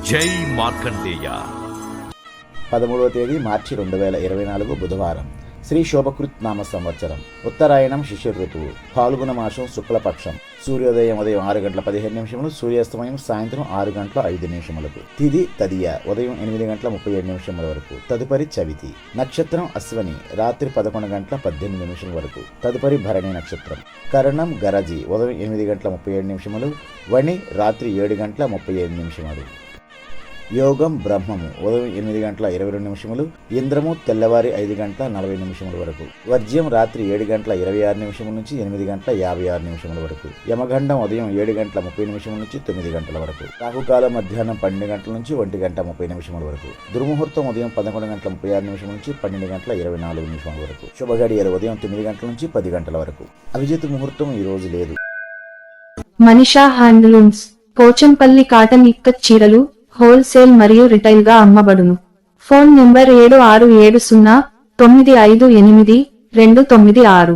జై మార్కండేయ. 13వ తేదీ మార్చి 2024 బుధవారం. శ్రీ శోభకృత్ నామ సంవత్సరం. ఉత్తరాయణం శిశిర ఋతువు. ఫాల్గుణ మాసం శుక్లపక్షం. సూర్యోదయం ఉదయం 6 గంటల 15 నిమిషములు, సూర్యాస్తమయం సాయంత్రం 6 గంటల 5 నిమిషములకు. తిథి తదియ ఉదయం 8 గంటల 37 నిమిషముల వరకు. తదుపరి చవితి. నక్షత్రం అశ్వని రాత్రి 11 గంటల 18 నిమిషముల వరకు. తదుపరి భరణి నక్షత్రం. కరణం గరజి ఉదయం 8 గంటల 37 నిమిషములు, వణి రాత్రి 7 గంటల 35 నిమిషములు. యోగం బ్రహ్మము ఉదయం 8 గంటల 22 నిమిషములు, ఇంద్రము తెల్లవారి 5 గంటల 40 నిమిషముల వరకు. వర్జ్యం రాత్రి 7 గంటల 26 నిమిషముల నుంచి 8 గంటల 56 నిమిషముల వరకు. యమగండం ఉదయం 7 గంటల 30 నిమిషముల నుంచి 9 గంటల వరకు. రాహుకాలం మధ్యాహ్నం 12 గంటల నుంచి 1 గంట 30 నిమిషముల వరకు. దుర్ముహూర్తం ఉదయం 11 గంటల 36 నిమిషముల నుంచి 12 గంటల 24 నిమిషముల వరకు. శుభగడియలు ఉదయం 9 గంటల నుంచి 10 గంటల వరకు. అభిజిత్ ముహూర్తం ఈ రోజు లేదు. మనీషా హ్యాండ్లూమ్స్ పోచంపల్లి కాటన్ ఇక్కత్ చీరలు హోల్సేల్ మరియు రిటైల్ గా అమ్మబడును. Phone number 7670958296.